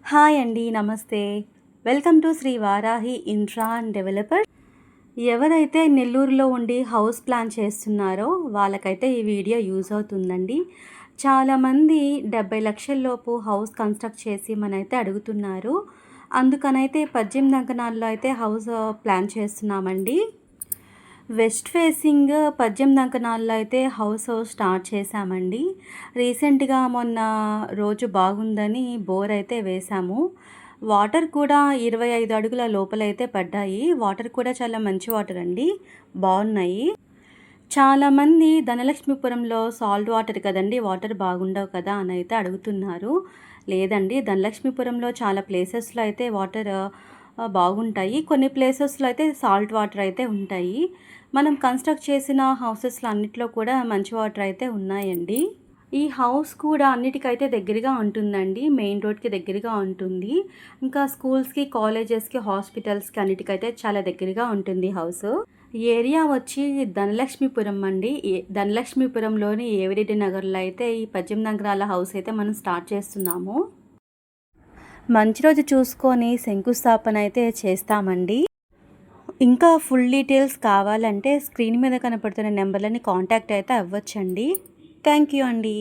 Hi అండి. నమస్తే. Welcome to Shri Varahi infra and developer. ఎవరైతే నెల్లూరులో ఉండి హౌస్ ప్లాన్ చేస్తున్నారో వాళ్ళకైతే ఈ వీడియో యూజ్ అవుతుందండి. చాలామంది 70 లక్షల లోపు హౌస్ కన్స్ట్రక్ట్ చేసి మనైతే అడుగుతున్నారు. అందుకనైతే 18 అంకణాల్లో అయితే హౌస్ ప్లాన్ చేస్తున్నామండి. వెస్ట్ ఫేసింగ్ 18 అంకణాల్లో అయితే హౌస్ స్టార్ట్ చేశామండి. రీసెంట్‌గా మొన్న రోజు బాగుందని బోర్ అయితే వేశాము. వాటర్ కూడా 25 అడుగుల లోపలైతే పడ్డాయి. వాటర్ కూడా చాలా మంచి వాటర్ అండి. బావున్నాయి. చాలామంది ధనలక్ష్మీపురంలో సాల్ట్ వాటర్ కదండీ! వాటర్ బాగుండవు కదా! అని అయితే అడుగుతున్నారు. లేదండి, ధనలక్ష్మీపురంలో చాలా ప్లేసెస్‌లో అయితే వాటర్ బాగుంటాయి. కొన్ని ప్లేసెస్‌లో అయితే సాల్ట్ వాటర్ అయితే ఉంటాయి. మనం కన్స్ట్రక్ట్ చేసిన హౌసెస్‌లో అన్నిట్లో కూడా మంచి వాటర్ అయితే ఉన్నాయండి. ఈ హౌస్ కూడా అన్నిటికైతే దగ్గరగా ఉంటుందండి. మెయిన్ రోడ్‌కి దగ్గరగా ఉంటుంది. ఇంకా స్కూల్స్‌కి, కాలేజెస్‌కి, హాస్పిటల్స్‌కి అన్నిటికైతే చాలా దగ్గరగా ఉంటుంది హౌసు. ఏరియా వచ్చి ధనలక్ష్మీపురం అండి. ధనలక్ష్మీపురంలోని ఏవిరెడ్డి నగర్‌లో అయితే ఈ 18 ఎకరాల హౌస్ అయితే మనం స్టార్ట్ చేస్తున్నాము. మంచి రోజు చూసుకొని శంకుస్థాపన అయితే చేస్తామండి. ఇంకా ఫుల్ డీటెయిల్స్ కావాలంటే స్క్రీన్ మీద కనపడుతున్న నెంబర్లని కాంటాక్ట్ అయితే అవ్వచ్చండి. థ్యాంక్ యూ అండి.